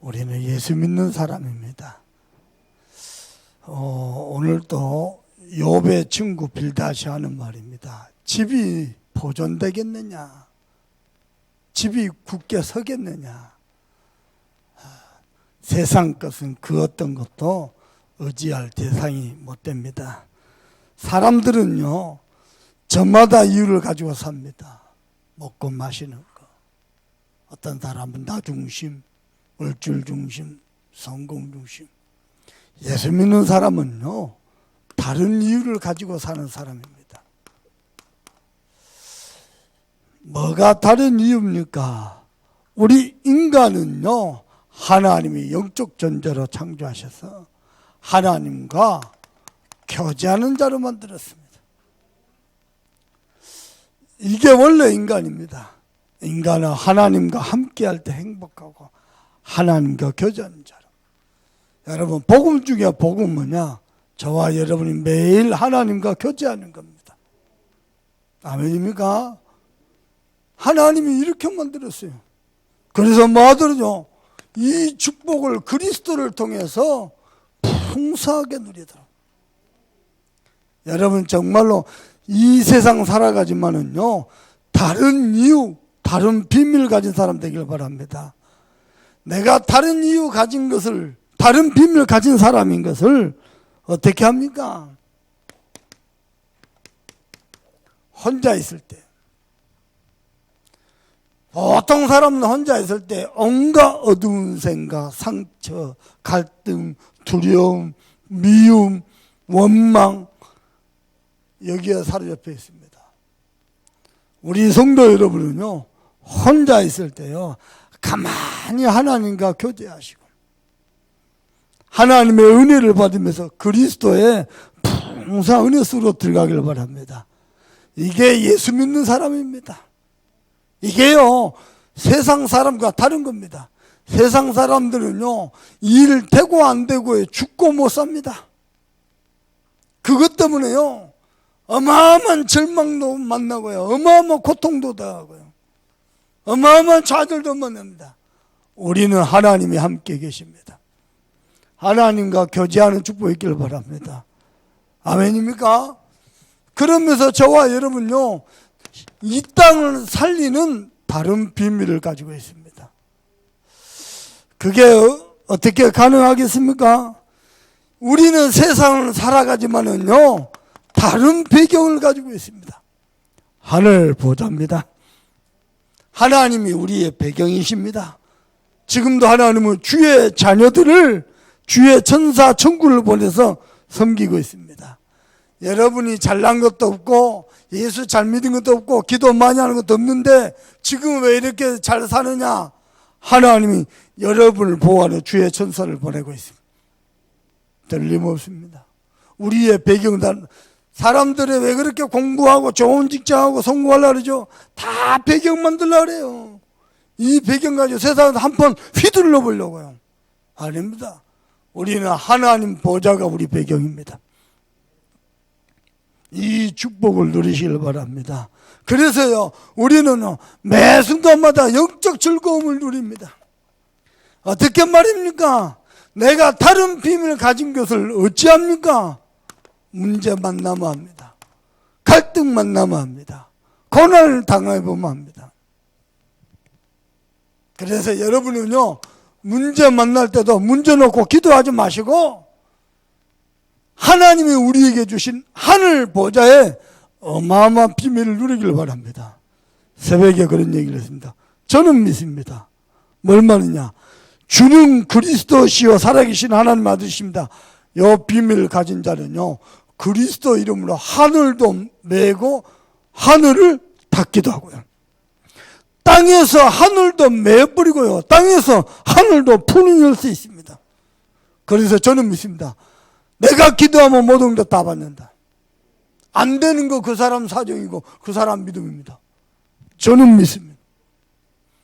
우리는 예수 믿는 사람입니다. 오늘 또 욥의 친구 빌닷이 하는 말입니다. 집이 보존되겠느냐? 집이 굳게 서겠느냐? 세상 것은 그 어떤 것도 의지할 대상이 못 됩니다. 사람들은요, 저마다 이유를 가지고 삽니다. 먹고 마시는 거. 어떤 사람은 나 중심, 물질 중심, 성공 중심. 예수 믿는 사람은요, 다른 이유를 가지고 사는 사람입니다. 뭐가 다른 이유입니까? 우리 인간은요, 하나님이 영적 존재로 창조하셔서 하나님과 교제하는 자로 만들었습니다. 이게 원래 인간입니다. 인간은 하나님과 함께할 때 행복하고 하나님과 교제하는 자로. 여러분, 복음 중에 복음 뭐냐? 저와 여러분이 매일 하나님과 교제하는 겁니다. 아멘입니까? 하나님이 이렇게 만들었어요. 그래서 뭐 하더라도 이 축복을 그리스도를 통해서 풍성하게 누리도록. 여러분 정말로 이 세상 살아가지만은요, 다른 이유, 다른 비밀 가진 사람 되길 바랍니다. 내가 다른 이유 가진 것을, 다른 비밀 가진 사람인 것을 어떻게 합니까? 혼자 있을 때. 보통 사람은 혼자 있을 때 온갖 어두운 생각, 상처, 갈등, 두려움, 미움, 원망, 여기에 사로잡혀 있습니다. 우리 성도 여러분은요, 혼자 있을 때요, 가만히 하나님과 교제하시고 하나님의 은혜를 받으면서 그리스도의 풍성한 은혜 속으로 들어가길 바랍니다. 이게 예수 믿는 사람입니다. 이게요, 세상 사람과 다른 겁니다. 세상 사람들은요, 일 되고 안 되고에 죽고 못 삽니다. 그것 때문에요, 어마어마한 절망도 만나고요, 어마어마한 고통도 당하고요, 어마어마한 좌절도 만납니다. 우리는 하나님이 함께 계십니다. 하나님과 교제하는 축복이 있기를 바랍니다. 아멘입니까? 그러면서 저와 여러분요, 이 땅을 살리는 다른 비밀을 가지고 있습니다. 그게 어떻게 가능하겠습니까? 우리는 세상을 살아가지만은요, 다른 배경을 가지고 있습니다. 하늘 보좌입니다. 하나님이 우리의 배경이십니다. 지금도 하나님은 주의 자녀들을, 주의 천사 천군을 보내서 섬기고 있습니다. 여러분이 잘난 것도 없고 예수 잘 믿은 것도 없고 기도 많이 하는 것도 없는데 지금 왜 이렇게 잘 사느냐? 하나님이 여러분을 보호하는 주의 천사를 보내고 있습니다. 틀림없습니다. 우리의 배경은, 사람들이 왜 그렇게 공부하고 좋은 직장하고 성공하려고 그러죠? 다 배경 만들려고 그래요. 이 배경 가지고 세상에서 한번 휘둘러 보려고요. 아닙니다. 우리는 하나님 보좌가 우리 배경입니다. 이 축복을 누리시길 바랍니다. 그래서요, 우리는 매 순간마다 영적 즐거움을 누립니다. 어떻게 말입니까? 내가 다른 비밀을 가진 것을 어찌합니까? 문제 만나면 합니다. 갈등 만나면 합니다. 고난을 당해보면 합니다. 그래서 여러분은요, 문제 만날 때도 문제 놓고 기도하지 마시고 하나님이 우리에게 주신 하늘 보좌에 어마어마한 비밀을 누리길 바랍니다. 새벽에 그런 얘기를 했습니다. 저는 믿습니다. 뭘 말하느냐? 주는 그리스도시요 살아계신 하나님 아들이십니다. 이 비밀을 가진 자는요, 그리스도 이름으로 하늘도 메고 하늘을 닫기도 하고요, 땅에서 하늘도 메버리고요, 땅에서 하늘도 푸는 열 수 있습니다. 그래서 저는 믿습니다. 내가 기도하면 모든 것 다 받는다. 안 되는 거 그 사람 사정이고 그 사람 믿음입니다. 저는 믿습니다.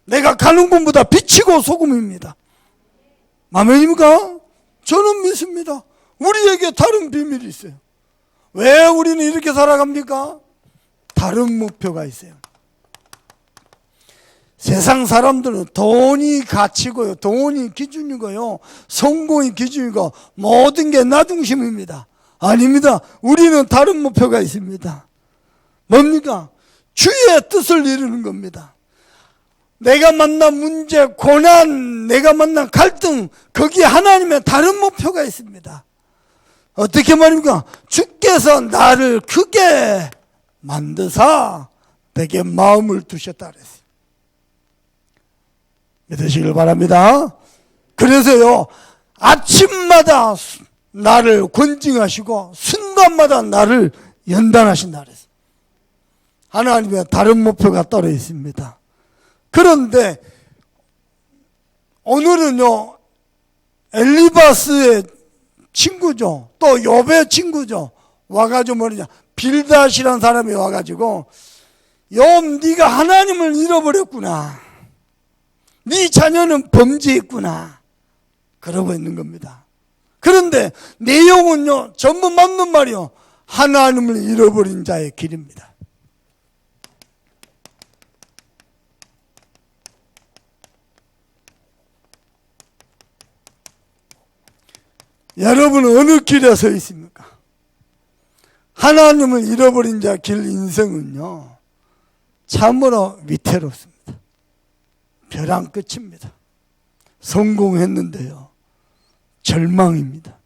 내가 가는 곳보다 빛이고 소금입니다. 아멘입니까? 저는 믿습니다. 우리에게 다른 비밀이 있어요. 왜 우리는 이렇게 살아갑니까? 다른 목표가 있어요. 세상 사람들은 돈이 가치고요, 돈이 기준이고요, 성공이 기준이고 모든 게 나 중심입니다. 아닙니다. 우리는 다른 목표가 있습니다. 뭡니까? 주의 뜻을 이루는 겁니다. 내가 만난 문제, 고난, 내가 만난 갈등, 거기에 하나님의 다른 목표가 있습니다. 어떻게 말입니까? 주께서 나를 크게 만드사 내게 마음을 두셨다 그랬어요. 믿으시길 바랍니다. 그래서요, 아침마다 나를 권징하시고 순간마다 나를 연단하신다 그랬어요. 하나님의 다른 목표가 따로 있습니다. 그런데 오늘은요, 엘리바스의 친구죠, 또 욥의 친구죠, 와가지고 뭐냐, 빌닷이라는 사람이 와가지고 욥, 네가 하나님을 잃어버렸구나, 네 자녀는 범죄했구나, 그러고 있는 겁니다. 그런데 내용은요, 전부 맞는 말이요, 하나님을 잃어버린 자의 길입니다. 여러분은 어느 길에 서 있습니까? 하나님을 잃어버린 자 길 인생은요, 참으로 위태롭습니다. 벼랑 끝입니다. 성공했는데요, 절망입니다.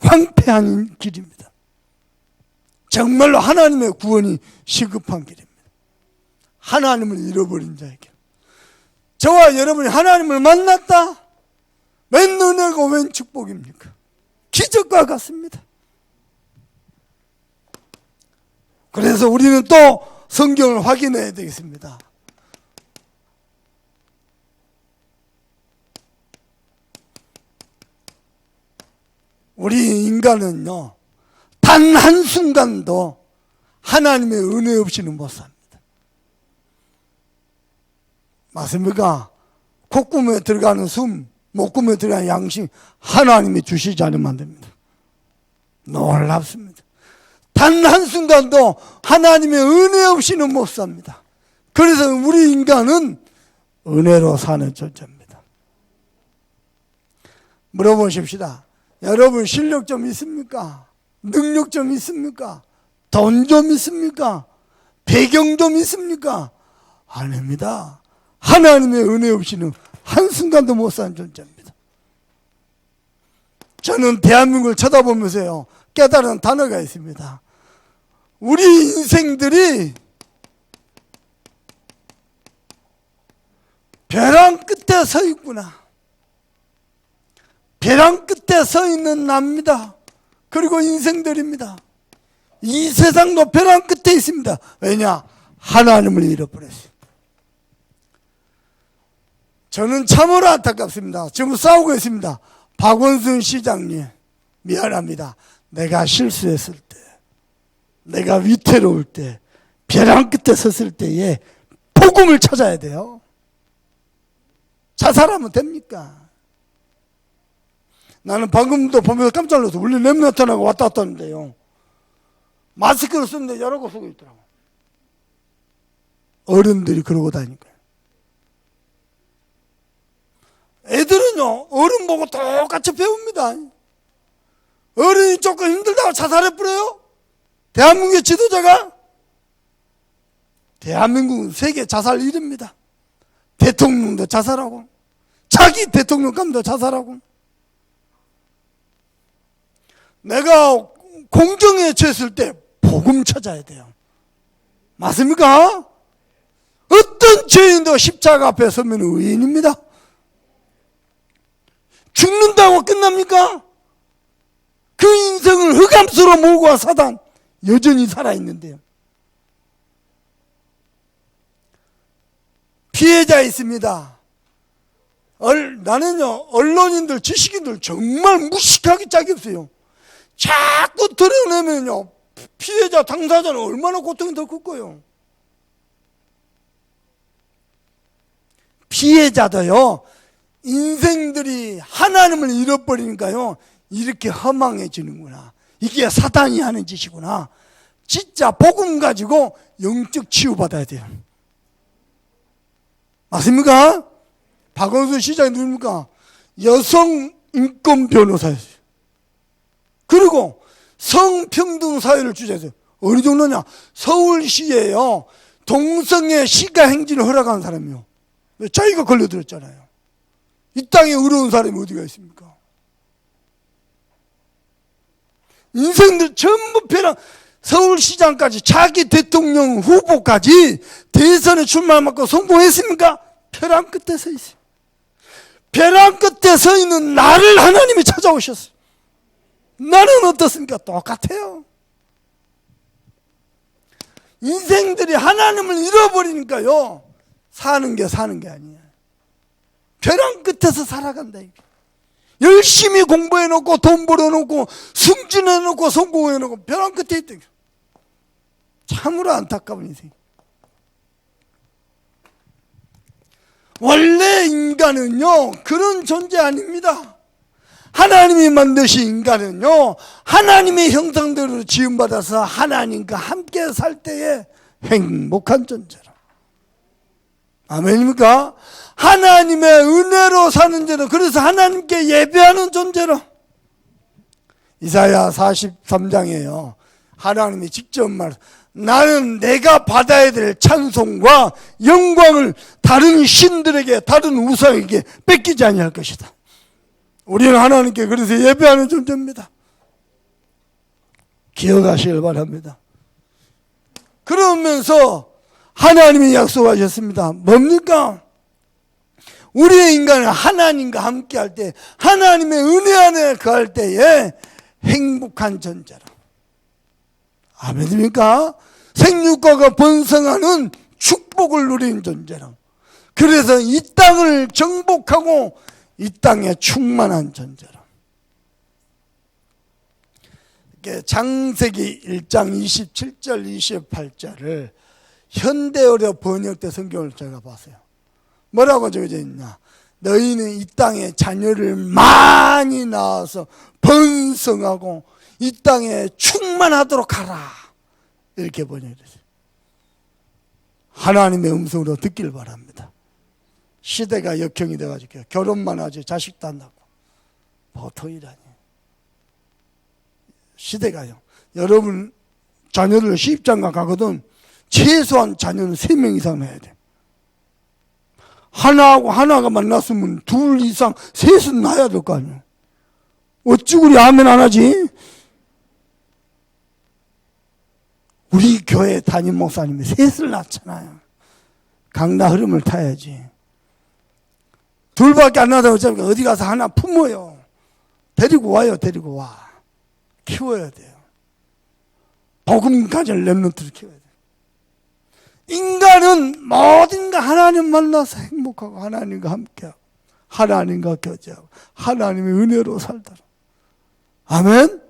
황폐한 길입니다. 정말로 하나님의 구원이 시급한 길입니다. 하나님을 잃어버린 자의 길. 저와 여러분이 하나님을 만났다? 웬 은혜고 웬 축복입니까? 기적과 같습니다. 그래서 우리는 또 성경을 확인해야 되겠습니다. 우리 인간은요, 단 한순간도 하나님의 은혜 없이는 못 삽니다. 맞습니까? 콧구멍에 들어가는 숨, 목구멍에 들어가는 양식, 하나님이 주시지 않으면 안 됩니다. 놀랍습니다. 단 한순간도 하나님의 은혜 없이는 못 삽니다. 그래서 우리 인간은 은혜로 사는 존재입니다. 물어보십시다. 여러분 실력 좀 있습니까? 능력 좀 있습니까? 돈 좀 있습니까? 배경 좀 있습니까? 아닙니다. 하나님의 은혜 없이는 한순간도 못 사는 존재입니다. 저는 대한민국을 쳐다보면서요, 깨달은 단어가 있습니다. 우리 인생들이 벼랑 끝에 서 있구나. 벼랑 끝에 서 있는 납니다. 그리고 인생들입니다. 이 세상도 벼랑 끝에 있습니다. 왜냐? 하나님을 잃어버렸어요. 저는 참으로 안타깝습니다. 지금 싸우고 있습니다. 박원순 시장님, 미안합니다. 내가 실수했을 때, 내가 위태로울 때, 벼랑 끝에 섰을 때에 복음을 찾아야 돼요. 자살하면 됩니까? 나는 방금도 보면서 깜짝 놀라서 원래 냄새 나타나고 왔다 갔다 하는데요, 마스크를 쓰는데 여러 거 쓰고 있더라고. 어른들이 그러고 다니까요. 애들은요, 어른 보고 똑같이 배웁니다. 어른이 조금 힘들다고 자살해버려요? 대한민국의 지도자가? 대한민국은 세계 자살 1위입니다. 대통령도 자살하고, 자기 대통령감도 자살하고. 내가 공경에 처했을 때 복음 찾아야 돼요. 맞습니까? 어떤 죄인도 십자가 앞에 서면 의인입니다. 죽는다고 끝납니까? 그 인생을 흑암수로 몰고 와 사단 여전히 살아있는데요. 피해자 있습니다. 나는요, 언론인들, 지식인들 정말 무식하기 짝이 없어요. 자꾸 드러내면요, 피해자, 당사자는 얼마나 고통이 더 클 거예요. 피해자도요, 인생들이 하나님을 잃어버리니까요, 이렇게 허망해지는구나. 이게 사단이 하는 짓이구나. 진짜 복음 가지고 영적 치유받아야 돼요. 맞습니까? 박원순 시장이 누굽니까? 여성 인권 변호사였어요. 그리고 성평등 사회를 주재했어요. 어느 정도냐? 서울시에요, 동성애 시가 행진을 허락한 사람이요. 자기가 걸려들었잖아요. 이 땅에 어려운 사람이 어디가 있습니까? 인생들 전부 벼랑, 서울시장까지 자기 대통령 후보까지 대선에 출마하고 성공했습니까? 벼랑 끝에 서 있어요. 벼랑 끝에 서 있는 나를 하나님이 찾아오셨어요. 나는 어떻습니까? 똑같아요. 인생들이 하나님을 잃어버리니까요, 사는 게 아니에요. 벼랑 끝에서 살아간다. 열심히 공부해놓고 돈 벌어놓고 승진해놓고 성공해놓고 벼랑 끝에 있다. 참으로 안타까운 인생. 원래 인간은요, 그런 존재 아닙니다. 하나님이 만드신 인간은요, 하나님의 형상대로 지음받아서 하나님과 함께 살 때에 행복한 존재라. 아멘입니까? 하나님의 은혜로 사는 죄로, 그래서 하나님께 예배하는 존재로. 이사야 43장에요, 하나님이 직접 나는 내가 받아야 될 찬송과 영광을 다른 신들에게, 다른 우상에게 뺏기지 아니할 것이다. 우리는 하나님께 그래서 예배하는 존재입니다. 기억하시길 바랍니다. 그러면서 하나님이 약속하셨습니다. 뭡니까? 우리의 인간은 하나님과 함께 할 때, 하나님의 은혜 안에 거할 때에 행복한 존재라. 아멘입니까? 생육과가 번성하는 축복을 누리는 존재라. 그래서 이 땅을 정복하고 이 땅에 충만한 존재라. 창세기 1장 27절 28절을 현대어로 번역된 성경을 제가 봤어요. 뭐라고 적어져 있냐? 너희는 이 땅에 자녀를 많이 낳아서 번성하고 이 땅에 충만하도록 하라. 이렇게 번역됐어요. 하나님의 음성으로 듣길 바랍니다. 시대가 역형이 돼가지고 결혼만 하지 자식도 안 낳고 보통이라니. 시대가요, 여러분 자녀들 시집장가 가거든 최소한 자녀는 3명 이상 해야 돼. 하나하고 하나가 만났으면 둘 이상, 셋은 낳아야 될 거 아니에요. 어찌 우리 아멘 안 하지? 우리 교회 담임 목사님이 셋을 낳잖아요. 강나 흐름을 타야지. 둘밖에 안 낳아서 어디 가서 하나 품어요. 데리고 와요. 데리고 와. 키워야 돼요. 복음 가진 렘넌트를 키워야 돼요. 인간은 뭐든가 하나님 만나서 행복하고 하나님과 함께하고 하나님과 교제하고 하나님의 은혜로 살더라. 아멘.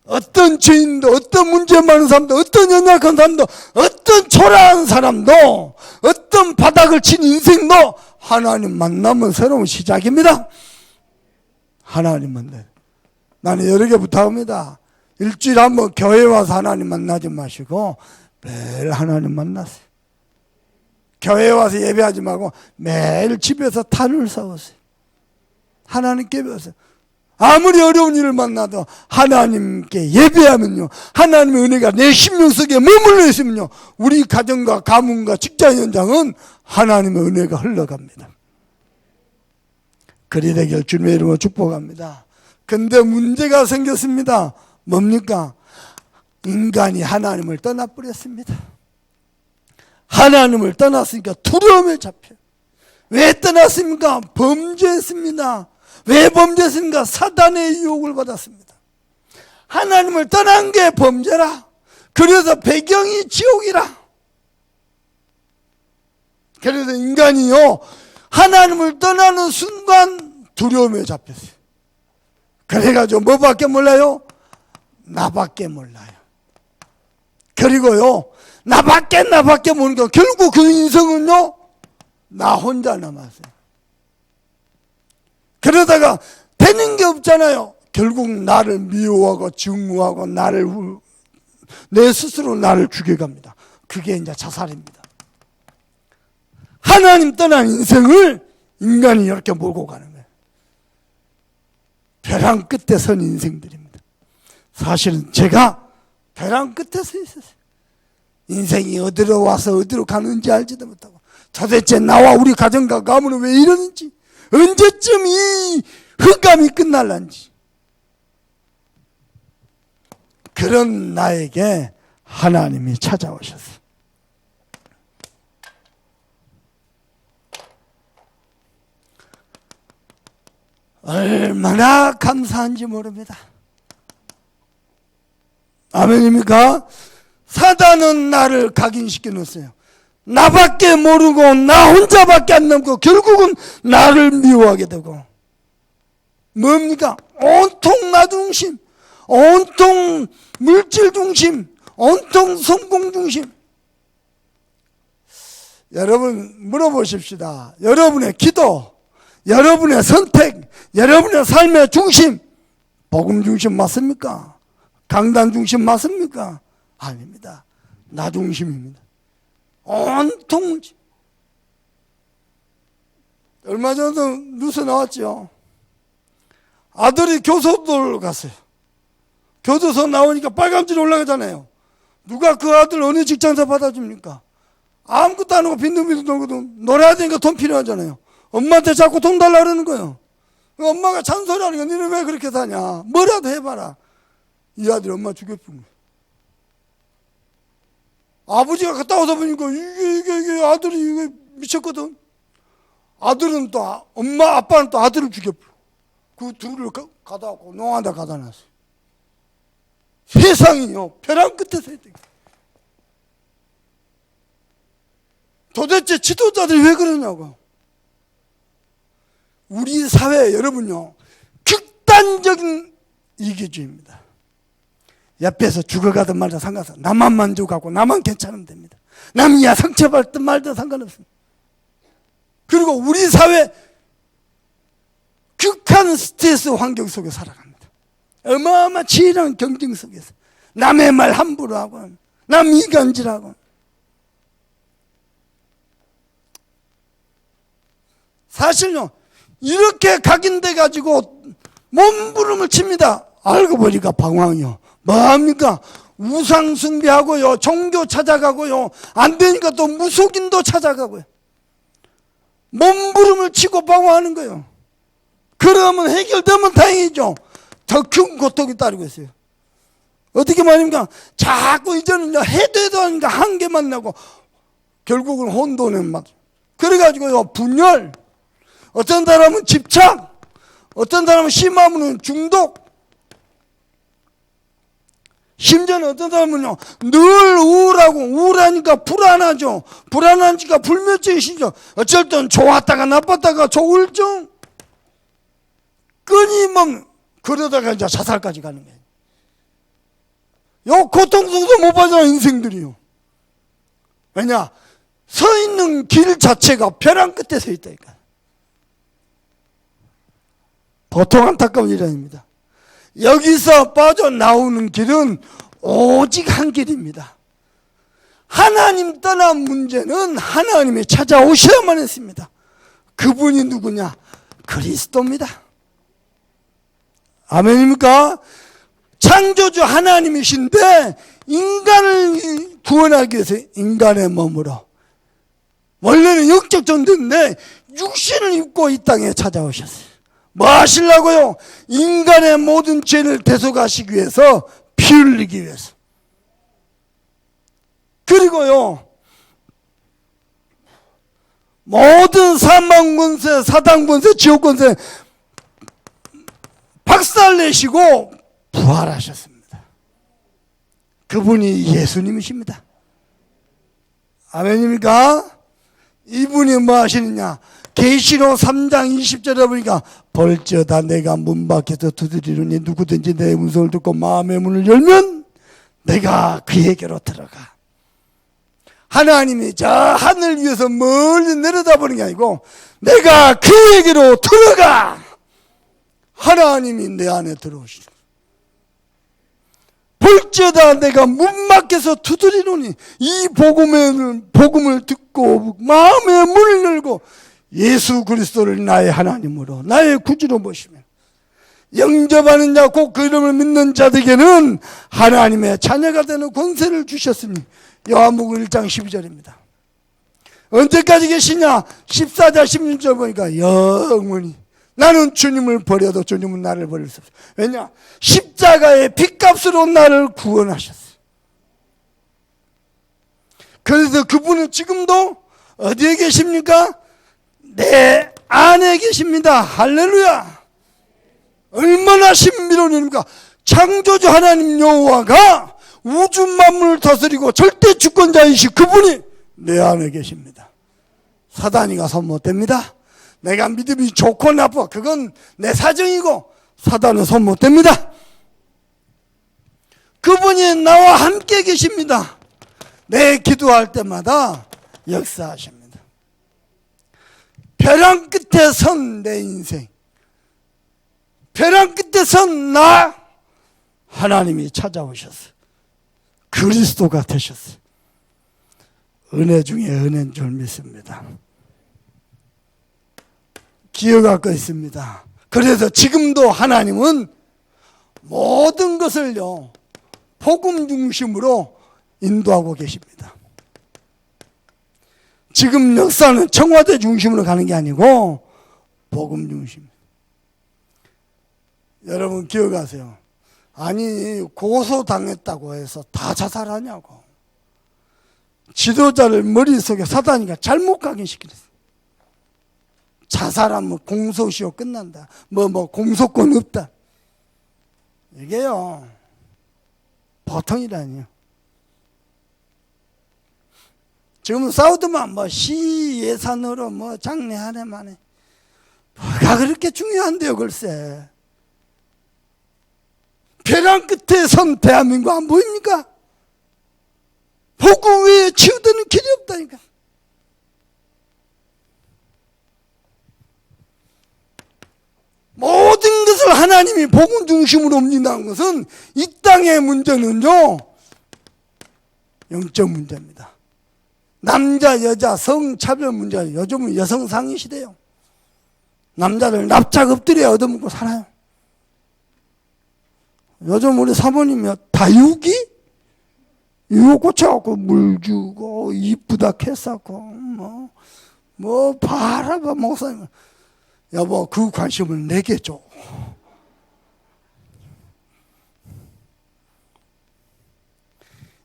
어떤 죄인도, 어떤 문제 많은 사람도, 어떤 연약한 사람도, 어떤 초라한 사람도, 어떤 바닥을 친 인생도 하나님 만나면 새로운 시작입니다. 하나님 만나요. 나는 여러 개 부탁합니다. 일주일에 한번 교회 와서 하나님 만나지 마시고 매일 하나님 만나세요. 교회 와서 예배하지 말고 매일 집에서 탄을 쌓으세요. 하나님께 배우세요. 아무리 어려운 일을 만나도 하나님께 예배하면요, 하나님의 은혜가 내 심령 속에 머물러 있으면요, 우리 가정과 가문과 직장 현장은 하나님의 은혜가 흘러갑니다. 그리 되길 주님의 이름으로 축복합니다. 근데 문제가 생겼습니다. 뭡니까? 인간이 하나님을 떠나버렸습니다. 하나님을 떠났으니까 두려움에 잡혀요. 왜 떠났습니까? 범죄했습니다. 왜 범죄했습니까? 사단의 유혹을 받았습니다. 하나님을 떠난 게 범죄라. 그래서 배경이 지옥이라. 그래서 인간이요, 하나님을 떠나는 순간 두려움에 잡혔어요. 그래가지고 뭐밖에 몰라요? 나밖에 몰라요. 그리고요, 나밖에 모르니까 결국 그 인생은요, 나 혼자 남았어요. 그러다가 되는 게 없잖아요. 결국 나를 미워하고 증오하고 내 스스로 나를 죽여갑니다. 그게 이제 자살입니다. 하나님 떠난 인생을 인간이 이렇게 몰고 가는 거예요. 벼랑 끝에 선 인생들입니다. 사실은 제가 벼랑 끝에 서 있었어요. 인생이 어디로 와서 어디로 가는지 알지도 못하고 도대체 나와 우리 가정과 가문은 왜 이러는지, 언제쯤 이 흑암이 끝날란지. 그런 나에게 하나님이 찾아오셨어요. 얼마나 감사한지 모릅니다. 아멘입니까? 사단은 나를 각인시켜 놓았어요. 나밖에 모르고 나 혼자밖에 안 남고 결국은 나를 미워하게 되고, 뭡니까? 온통 나 중심, 온통 물질 중심, 온통 성공 중심. 여러분 물어보십시다. 여러분의 기도, 여러분의 선택, 여러분의 삶의 중심, 복음 중심 맞습니까? 강단 중심 맞습니까? 아닙니다. 나 중심입니다. 온통. 얼마 전에도 뉴스 나왔죠. 아들이 교도소를 갔어요. 교도소 나오니까 빨간줄이 올라가잖아요. 누가 그 아들 어느 직장에서 받아줍니까? 아무것도 안 하고 빈둥빈둥 돌거든. 놀아야 되니까 돈 필요하잖아요. 엄마한테 자꾸 돈 달라 그러는 거예요. 엄마가 잔소리하는 거, 너는 왜 그렇게 사냐? 뭐라도 해봐라. 이 아들이 엄마 죽였던 거예요. 아버지가 갔다 와서 보니까 이게 아들이 이게 미쳤거든. 아들은 또 엄마 아빠는 또 아들을 죽여버려. 그 둘을 가다 갖고 농한다 가다 놨어요. 세상이요 벼랑 끝에서 했대. 도대체 지도자들이 왜 그러냐고. 우리 사회 여러분요 극단적인 이기주의입니다. 옆에서 죽어가든 말든 상관없어. 나만 만족하고 나만 괜찮으면 됩니다. 남이야 상처받든 말든 상관없습니다. 그리고 우리 사회 극한 스트레스 환경 속에 살아갑니다. 어마어마한 치열한 경쟁 속에서 남의 말 함부로 하고 남 이간질하고. 사실요 이렇게 각인돼 가지고 몸부림을 칩니다. 알고 보니까 방황이요 뭐합니까? 우상 숭배하고요, 종교 찾아가고요, 안 되니까 또 무속인도 찾아가고요. 몸부림을 치고 방황하는 거예요. 그러면 해결되면 다행이죠. 더 큰 고통이 따르고 있어요. 어떻게 말입니까? 자꾸 이제는 해도 하니까 한계만 나고 결국은 혼돈에 맞. 그래가지고요 분열, 어떤 사람은 집착, 어떤 사람은 심하면 중독, 심지어는 어떤 사람은요 늘 우울하니까 불안하죠. 불안하니까 불면증이시죠. 어쩔 땐 좋았다가 나빴다가 조울증, 끊임없는. 그러다가 이제 자살까지 가는 거예요. 요 고통스러워도 못 받아요 인생들이요. 왜냐? 서 있는 길 자체가 벼랑 끝에 서 있다니까. 보통 안타까운 일이 아닙니다. 여기서 빠져나오는 길은 오직 한 길입니다. 하나님 떠난 문제는 하나님이 찾아오셔야만 했습니다. 그분이 누구냐? 그리스도입니다. 아멘입니까? 창조주 하나님이신데 인간을 구원하기 위해서 인간의 몸으로, 원래는 영적 존재인데 육신을 입고 이 땅에 찾아오셨어요. 뭐 하시려고요? 인간의 모든 죄를 대속하시기 위해서, 피 흘리기 위해서. 그리고요 모든 사망 권세, 사단 권세, 지옥 권세 박살내시고 부활하셨습니다. 그분이 예수님이십니다. 아멘입니까? 이분이 뭐 하시느냐? 계시록 3장 20절에 보니까 벌저다 내가 문 밖에서 두드리노니 누구든지 내 음성을 듣고 마음의 문을 열면 내가 그에게로 들어가. 하나님이 저 하늘 위에서 멀리 내려다보는 게 아니고 내가 그에게로 들어가. 하나님이 내 안에 들어오시는. 볼지어다 내가 문 밖에서 두드리노니 이 복음을 듣고 마음에 문을 열고 예수 그리스도를 나의 하나님으로 나의 구주로 모시면 영접하는 자 곧 그 이름을 믿는 자들에게는 하나님의 자녀가 되는 권세를 주셨으니 요한복음 1장 12절입니다. 언제까지 계시냐? 14절 16절 보니까 영원히. 나는 주님을 버려도 주님은 나를 버릴 수 없어요. 왜냐? 십자가의 핏값으로 나를 구원하셨어요. 그래서 그분은 지금도 어디에 계십니까? 내 안에 계십니다. 할렐루야. 얼마나 신비로운 일입니까? 창조주 하나님 여호와가 우주 만물을 다스리고 절대 주권자이시 그분이 내 안에 계십니다. 사단이가 손 못 댑니다. 내가 믿음이 좋고 나빠 그건 내 사정이고 사단은 손 못 댑니다. 그분이 나와 함께 계십니다. 내 기도할 때마다 역사하십니다. 벼랑 끝에 선 내 인생, 벼랑 끝에 선 나 하나님이 찾아오셨어요. 그리스도가 되셨어요. 은혜 중에 은혜인 줄 믿습니다. 기억할 거 있습니다. 그래서 지금도 하나님은 모든 것을요 복음 중심으로 인도하고 계십니다. 지금 역사는 청와대 중심으로 가는 게 아니고 복음 중심. 여러분 기억하세요. 아니 고소당했다고 해서 다 자살하냐고. 지도자를 머릿속에 사단이가 잘못 각인시키랬어요. 자살하면 공소시효 끝난다. 공소권 없다. 이게요 보통 일이 아니에요. 지금 사우드만 시 예산으로 장례 한 해만에 뭐가 그렇게 중요한데요 글쎄. 벼랑 끝에 선 대한민국 안 보입니까? 복음 외에 치유되는 길이 없다니까. 모든 것을 하나님이 복음 중심으로 옮긴다는 것은 이 땅의 문제는요 영적 문제입니다. 남자 여자 성차별 문제. 요즘은 여성상위 시대요. 남자를 납작 엎드려 얻어먹고 살아요. 요즘 우리 사모님이 다육이? 이거 꽂혀갖고 물 주고 이쁘다 캐쌌고 바라봐 목사님. 여보 그 관심을 내게 줘.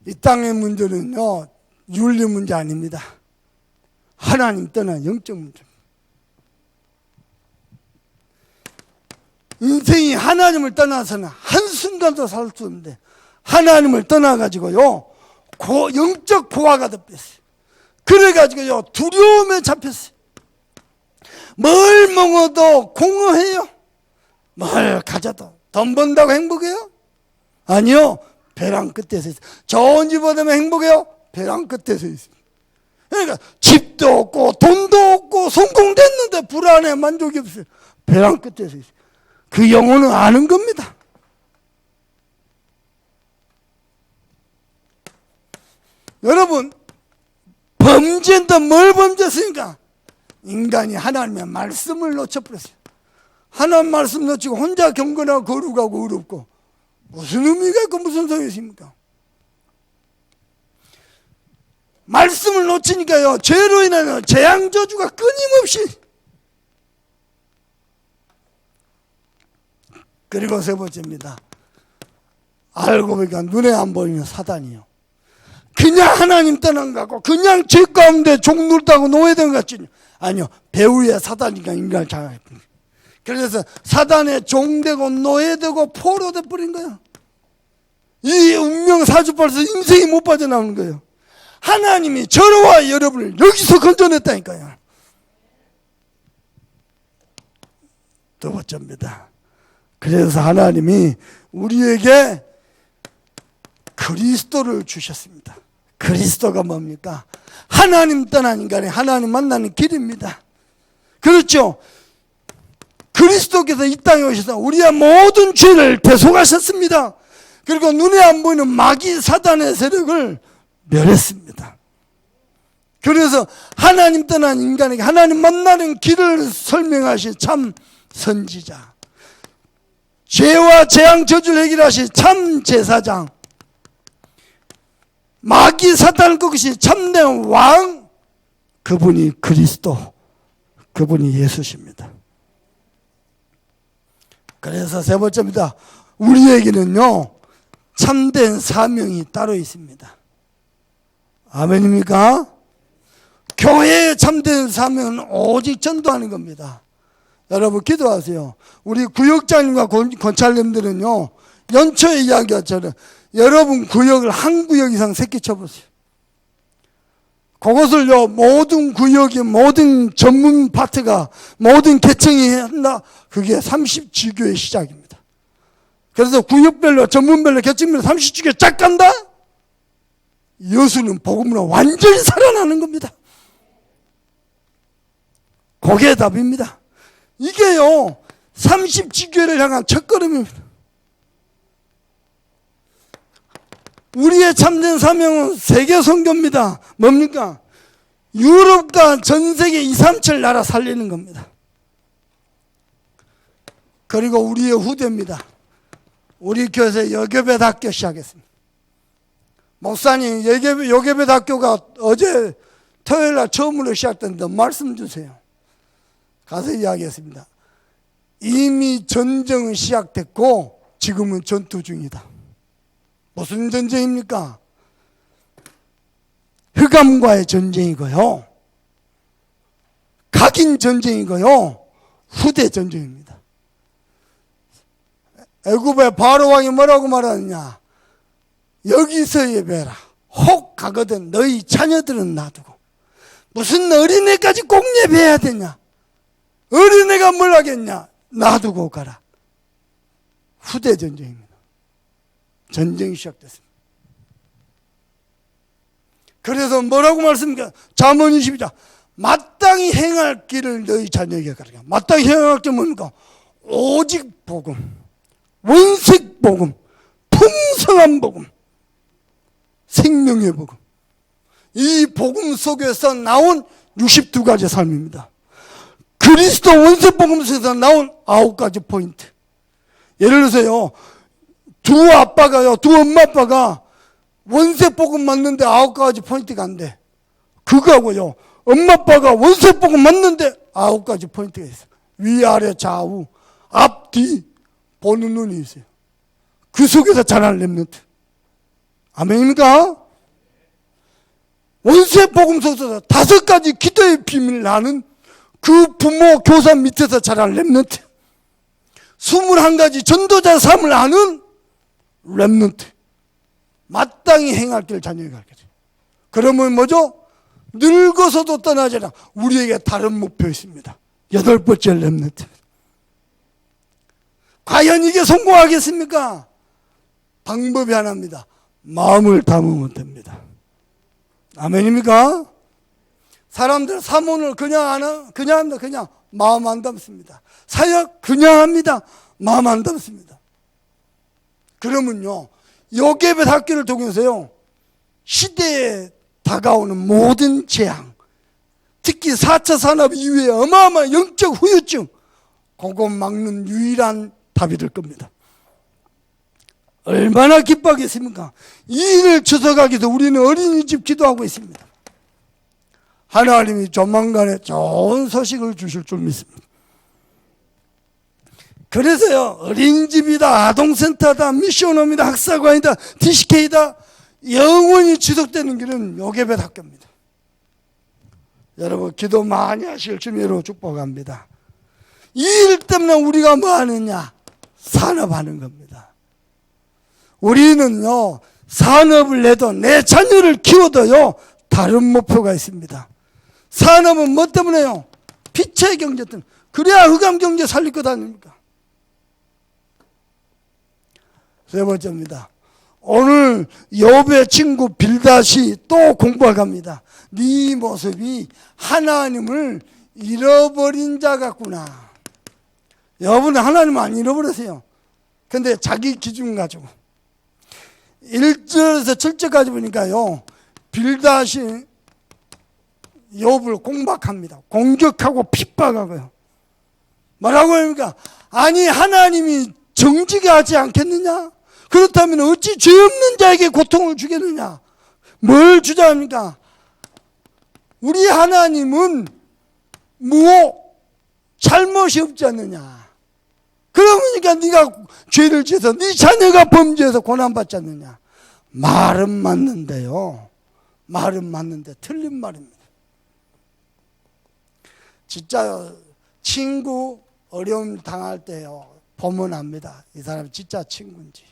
이 땅의 문제는요 윤리 문제 아닙니다. 하나님 떠난 영적 문제입니다. 인생이 하나님을 떠나서는 한순간도 살 수 없는데 하나님을 떠나가지고요 영적 고아가 됐어요. 그래가지고요 두려움에 잡혔어요. 뭘 먹어도 공허해요. 뭘 가져도 돈 번다고 행복해요? 아니요. 벼랑 끝에서 있어요. 좋은 집 얻으면 행복해요? 벼랑 끝에서 있어요. 그러니까 집도 없고 돈도 없고 성공됐는데 불안해 만족이 없어요. 벼랑 끝에서 있어요. 그 영혼은 아는 겁니다. 여러분 범죄인데 뭘 범죄했으니까? 인간이 하나님의 말씀을 놓쳐버렸어요. 하나님 말씀 놓치고 혼자 경건하고 거룩하고 어렵고 무슨 의미가 있고 무슨 소용이 있습니까? 말씀을 놓치니까요 죄로 인한 재앙 저주가 끊임없이. 그리고 세 번째입니다. 알고 보니까 눈에 안 보이는 사단이요. 그냥 하나님 떠난 것 같고 그냥 죄 가운데 종놀다고 노예된 것 같지. 아니요. 배후에 사단이가 인간을 장악했습니다. 그래서 사단의 종되고 노예되고 포로돼 버린 거예요. 이 운명 사주팔에서 인생이 못 빠져나오는 거예요. 하나님이 저와 여러분을 여기서 건져냈다니까요. 두 번째입니다. 그래서 하나님이 우리에게 그리스도를 주셨습니다. 그리스도가 뭡니까? 하나님 떠난 인간이 하나님 만나는 길입니다. 그렇죠? 그리스도께서 이 땅에 오셔서 우리의 모든 죄를 대속하셨습니다. 그리고 눈에 안 보이는 마귀 사단의 세력을 멸했습니다. 그래서 하나님 떠난 인간에게 하나님 만나는 길을 설명하신 참 선지자, 죄와 재앙 저주를 해결하신 참 제사장, 마귀 사단을 꺾으신 참된 왕, 그분이 그리스도, 그분이 예수십니다. 그래서 세 번째입니다. 우리에게는요 참된 사명이 따로 있습니다. 아멘입니까? 교회의 참된 사명은 오직 전도하는 겁니다. 여러분 기도하세요. 우리 구역장님과 권찰님들은요 연초에 이야기했잖아요. 여러분 구역을 한 구역 이상 새끼 쳐보세요. 그것을요 모든 구역의 모든 전문 파트가 모든 계층이 한다. 그게 30지교의 시작입니다. 그래서 구역별로 전문별로 계층별로 30지교 쫙 간다. 여수는 복음으로 완전히 살아나는 겁니다. 그게 답입니다. 이게요 30지교를 향한 첫걸음입니다. 우리의 참된 사명은 세계 선교입니다. 뭡니까? 유럽과 전 세계 2, 3천 나라 살리는 겁니다. 그리고 우리의 후대입니다. 우리 교회에서 여교배 학교 시작했습니다. 목사님 여교배 학교가 어제 토요일날 처음으로 시작됐는데 말씀 주세요. 가서 이야기했습니다. 이미 전쟁은 시작됐고 지금은 전투 중이다. 무슨 전쟁입니까? 흑암과의 전쟁이고요, 각인 전쟁이고요, 후대 전쟁입니다. 애굽의 바로 왕이 뭐라고 말하느냐? 여기서 예배라. 혹 가거든 너희 자녀들은 놔두고. 무슨 어린애까지 꼭 예배해야 되냐? 어린애가 뭘 하겠냐? 놔두고 가라. 후대 전쟁입니다. 전쟁이 시작됐습니다. 그래서 뭐라고 말씀합니까? 잠언 22장 마땅히 행할 길을 너희 자녀에게 가르쳐. 마땅히 행할 게 뭡니까? 오직 복음, 원색 복음, 풍성한 복음, 생명의 복음. 이 복음 속에서 나온 62가지 삶입니다. 그리스도 원색 복음 속에서 나온 9가지 포인트. 예를 들어서요 두 엄마 아빠가 원색 복음 맞는데 9가지 포인트가 안 돼. 그거하고요 엄마 아빠가 원색 복음 맞는데 9가지 포인트가 있어요. 위아래 좌우 앞뒤 보는 눈이 있어요. 그 속에서 자라는 렘넌트. 아멘입니까? 원색 복음 속에서 5가지 기도의 비밀을 아는 그 부모 교사 밑에서 자라는 렘넌트. 21가지 전도자 삶을 아는 렘넌트. 마땅히 행할 길 자녀에게 가르쳐. 그러면 뭐죠? 늙어서도 떠나지 않아. 우리에게 다른 목표 있습니다. 8번째 렘넌트. 과연 이게 성공하겠습니까? 방법이 하나입니다. 마음을 담으면 됩니다. 아멘입니까? 사람들 사모를 그냥 합니다. 그냥 마음 안 담습니다. 사역 그냥 합니다. 마음 안 담습니다. 그러면요 요괴벳 학교를 통해서요 시대에 다가오는 모든 재앙, 특히 4차 산업 이후에 어마어마한 영적 후유증, 그거 막는 유일한 답이 될 겁니다. 얼마나 기뻐하겠습니까? 이 일을 추석하기 위해서 우리는 어린이집 기도하고 있습니다. 하나님이 조만간에 좋은 소식을 주실 줄 믿습니다. 그래서요 어린이집이다, 아동센터다, 미션홈이다, 학사관이다, TCK다, 영원히 지속되는 길은 요괴벳 학교입니다. 여러분 기도 많이 하실 주님으로 축복합니다. 이 일 때문에 우리가 뭐 하느냐? 산업하는 겁니다. 우리는요 산업을 내도 내 자녀를 키워도요 다른 목표가 있습니다. 산업은 뭐 때문에요? 빛의 경제 때문에. 그래야 흑암 경제 살릴 것 아닙니까? 세 번째입니다. 오늘 욥의 친구 빌닷이 또 공부해 갑니다. 네 모습이 하나님을 잃어버린 자 같구나. 여러분은 하나님을 안 잃어버렸어요. 근데 자기 기준 가지고 1절에서 7절까지 보니까요, 빌닷이 욥을 공박합니다. 공격하고 핍박하고요. 뭐라고 합니까? 아니, 하나님이 정직하게 하지 않겠느냐? 그렇다면 어찌 죄 없는 자에게 고통을 주겠느냐? 뭘 주자 합니까? 우리 하나님은 잘못이 없지 않느냐? 그러니까 네가 죄를 지어서 네 자녀가 범죄해서 고난받지 않느냐? 말은 맞는데요. 말은 맞는데 틀린 말입니다. 진짜 친구 어려움 당할 때요, 보면 압니다. 이 사람이 진짜 친구인지,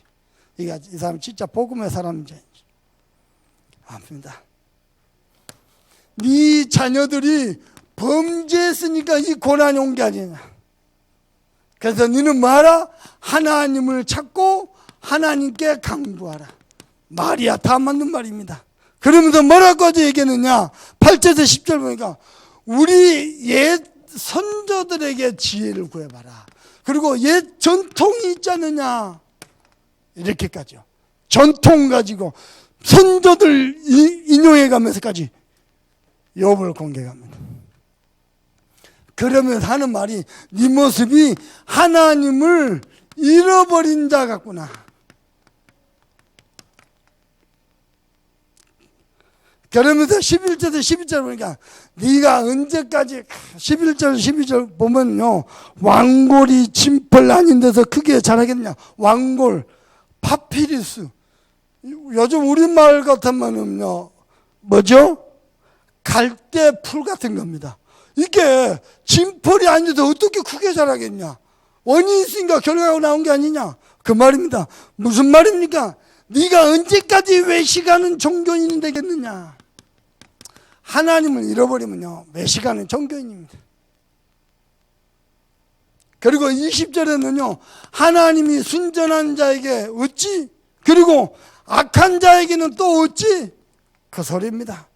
이 사람이 진짜 복음의 사람인지 압니다. 네 자녀들이 범죄했으니까 이 고난이 온 게 아니냐. 그래서 너는 뭐하라? 하나님을 찾고 하나님께 강구하라. 말이야, 다 맞는 말입니다. 그러면서 뭐라고까지 얘기했느냐? 8절에서 10절 보니까 우리 옛 선조들에게 지혜를 구해봐라. 그리고 옛 전통이 있지 않느냐? 이렇게까지요. 전통 가지고 선조들 인용해 가면서까지 욥을 공격합니다. 그러면서 하는 말이 네 모습이 하나님을 잃어버린 자 같구나. 그러면서 11절에서 12절 보니까 네가 언제까지, 11절 12절 보면요, 왕골이 진펄 아닌 데서 크게 자라겠냐. 왕골, 파피루스, 요즘 우리말 같으면요 뭐죠? 갈대 풀 같은 겁니다. 이게 진펄이 아닌데서 어떻게 크게 자라겠냐? 원인이 있으니까 결과가 나온 게 아니냐, 그 말입니다. 무슨 말입니까? 네가 언제까지 외식하는 종교인이 되겠느냐? 하나님을 잃어버리면요, 외식하는 종교인입니다. 그리고 20절에는요, 하나님이 순전한 자에게 어찌, 그리고 악한 자에게는 또 어찌, 그 소리입니다.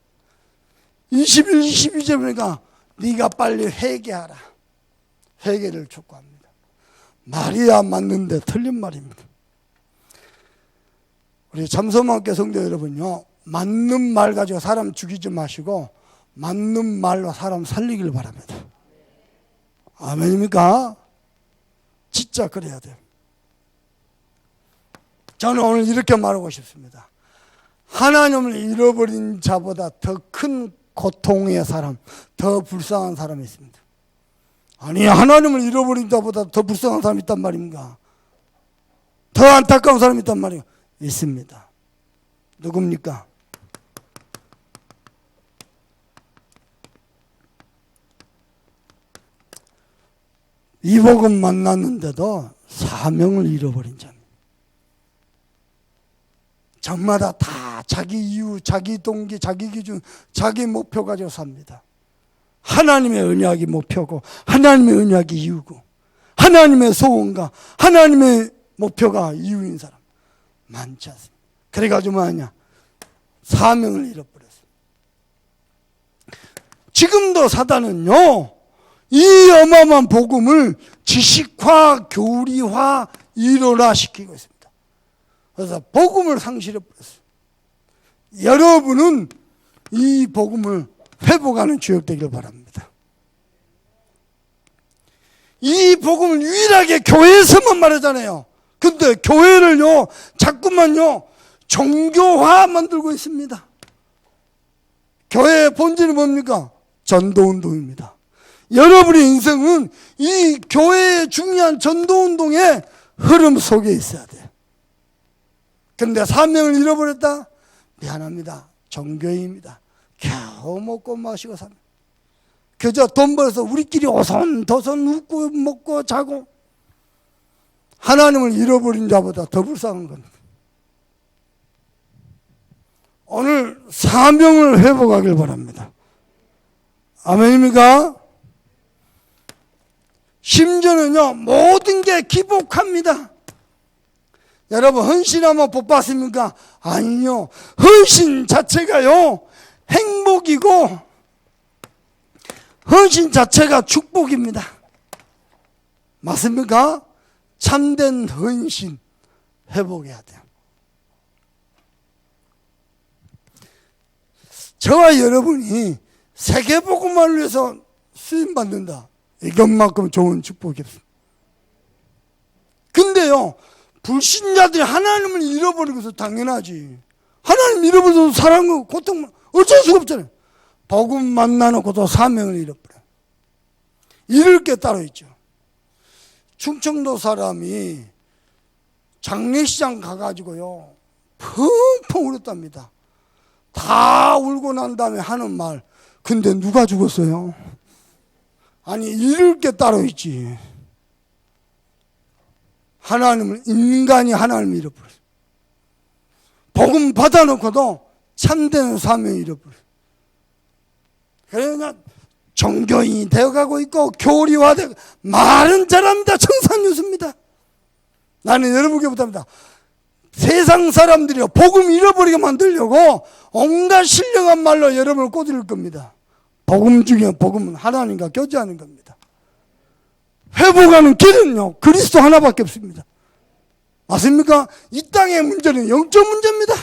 21, 22절 보니까 네가 빨리 회개하라. 회개를 촉구합니다. 말이야 맞는데 틀린 말입니다. 우리 참소망교 성도 여러분요, 맞는 말 가지고 사람 죽이지 마시고 맞는 말로 사람 살리길 바랍니다. 아멘입니까? 진짜 그래야 돼요. 저는 오늘 이렇게 말하고 싶습니다. 하나님을 잃어버린 자보다 더 큰 고통의 사람, 더 불쌍한 사람이 있습니다. 아니, 하나님을 잃어버린 자보다 더 불쌍한 사람이 있단 말입니까? 더 안타까운 사람이 있단 말이에요. 있습니다. 누굽니까? 이 복음 만났는데도 사명을 잃어버린 자입니다. 저마다 다 자기 이유, 자기 동기, 자기 기준, 자기 목표 가지고 삽니다. 하나님의 언약이 목표고, 하나님의 언약이 이유고, 하나님의 소원과 하나님의 목표가 이유인 사람 많지 않습니다. 그래가지고 뭐하냐? 사명을 잃어버렸어요. 지금도 사단은요, 이 어마어마한 복음을 지식화, 교리화, 일원화시키고 있습니다. 그래서 복음을 상실해버렸어요. 여러분은 이 복음을 회복하는 주역 되길 바랍니다. 이 복음을 유일하게 교회에서만 말하잖아요. 근데 교회를요, 자꾸만요, 종교화 만들고 있습니다. 교회의 본질은 뭡니까? 전도운동입니다. 여러분의 인생은 이 교회의 중요한 전도운동의 흐름 속에 있어야 돼요. 그런데 사명을 잃어버렸다? 미안합니다. 종교인입니다. 겨우 먹고 마시고 삽니다. 그저 돈 벌어서 우리끼리 오손도손 웃고 먹고 자고, 하나님을 잃어버린 자보다 더 불쌍한 겁니다. 오늘 사명을 회복하길 바랍니다. 아멘입니까? 심지어는요, 모든 게 기복합니다. 여러분, 헌신하면 복 받습니까? 아니요. 헌신 자체가요, 행복이고, 헌신 자체가 축복입니다. 맞습니까? 참된 헌신 회복해야 돼요. 저와 여러분이 세계복음화를 위해서 쓰임받는다. 이것만큼 좋은 축복이 없습니다. 근데요, 불신자들이 하나님을 잃어버린 것은 당연하지. 하나님 잃어버려도 사랑과 고통, 어쩔 수가 없잖아요. 복음 만나놓고도 사명을 잃어버려요. 잃을 게 따로 있죠. 충청도 사람이 장례시장 가가지고요, 펑펑 울었답니다. 다 울고 난 다음에 하는 말, 근데 누가 죽었어요? 아니, 잃을 게 따로 있지. 인간이 하나님을 잃어버렸어요. 복음 받아놓고도 참된 사명을 잃어버렸어요. 그러나 종교인이 되어가고 있고 교리화되고, 말은 잘합니다. 청산유수입니다. 나는 여러분께 부탁합니다. 세상 사람들이 복음 잃어버리게 만들려고 온갖 신령한 말로 여러분을 꼬드릴 겁니다. 복음 중에 복음은 하나님과 교제하는 겁니다. 회복하는 길은요, 그리스도 하나밖에 없습니다. 맞습니까? 이 땅의 문제는 영적 문제입니다.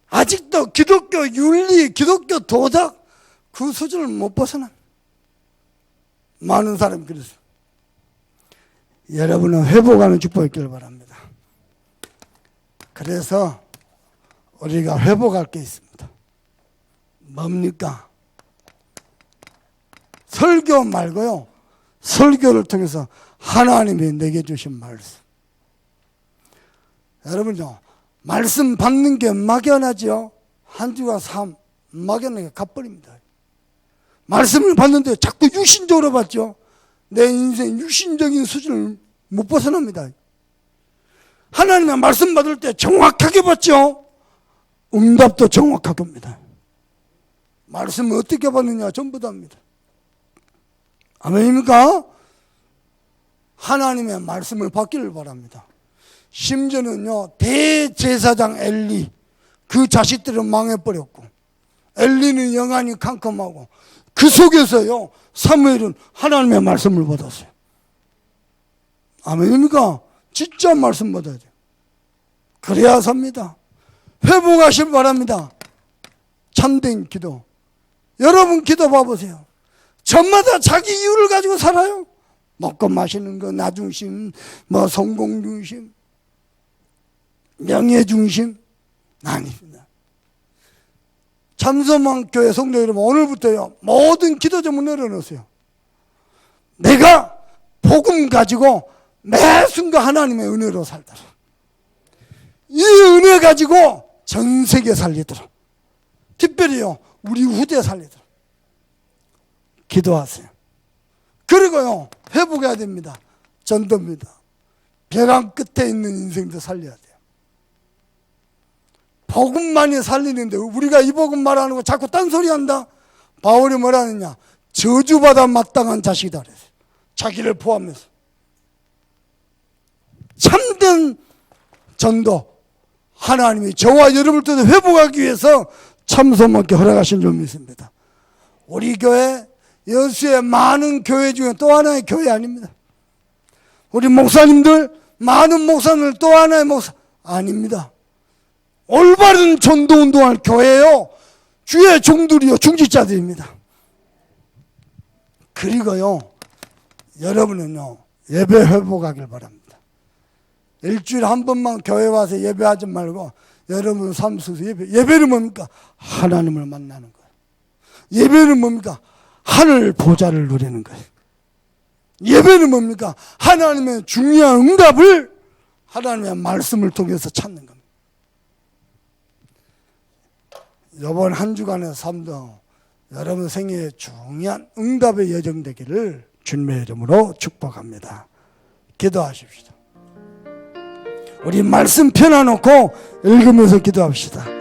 아직도 기독교 윤리, 기독교 도덕 그 수준을 못 벗어나. 많은 사람이 그랬어요. 여러분은 회복하는 축복이 있기를 바랍니다. 그래서 우리가 회복할 게 있습니다. 뭡니까? 설교 말고요, 설교를 통해서 하나님이 내게 주신 말씀. 여러분요, 말씀 받는 게 막연하죠. 한 주가 삶 막연하게 갚버립니다. 말씀을 받는데 자꾸 육신적으로 받죠. 내 인생 육신적인 수준을 못 벗어납니다. 하나님의 말씀 받을 때 정확하게 받죠. 응답도 정확하게 옵니다. 말씀을 어떻게 받느냐 전부 다입니다. 아멘입니까? 하나님의 말씀을 받기를 바랍니다. 심지어는요, 대제사장 엘리, 그 자식들은 망해버렸고, 엘리는 영안이 캄캄하고, 그 속에서요, 사무엘은 하나님의 말씀을 받았어요. 아멘입니까? 진짜 말씀 받아야 돼요. 그래야 삽니다. 회복하시길 바랍니다. 참된 기도. 여러분 기도 봐보세요. 저마다 자기 이유를 가지고 살아요. 먹고 마시는 거, 나 중심, 성공 중심, 명예 중심. 아닙니다. 참소망 교회 성도 여러분, 오늘부터요, 모든 기도 제목 내려놓으세요. 내가 복음 가지고 매 순간 하나님의 은혜로 살더라. 이 은혜 가지고 전 세계 살리더라. 특별히요, 우리 후대 살리더라. 기도하세요. 그리고요, 회복해야 됩니다. 전도입니다. 벼랑 끝에 있는 인생도 살려야 돼요. 복음만이 살리는데 우리가 이 복음 말하는 거 자꾸 딴소리 한다. 바울이 뭐라느냐, 저주받아 마땅한 자식이다 그랬어요. 자기를 포함해서. 참된 전도, 하나님이 저와 여러분들도 회복하기 위해서 참소먹게 허락하신 줄 믿습니다. 우리 교회, 여수의 많은 교회 중에 또 하나의 교회 아닙니다. 우리 목사님들, 많은 목사님들 또 하나의 목사 아닙니다. 올바른 전도운동할 교회요, 주의 종들이요, 중직자들입니다. 그리고요, 여러분은요, 예배 회복하길 바랍니다. 일주일에 한 번만 교회 와서 예배하지 말고 여러분 삶 속에서 예배는 뭡니까? 하나님을 만나는 거예요. 예배는 뭡니까? 하늘 보좌를 누리는 거예요. 예배는 뭡니까? 하나님의 중요한 응답을 하나님의 말씀을 통해서 찾는 겁니다. 이번 한 주간의 삶도 여러분 생애에 중요한 응답의 여정되기를 주님의 이름으로 축복합니다. 기도하십시다. 우리 말씀 펴놔놓고 읽으면서 기도합시다.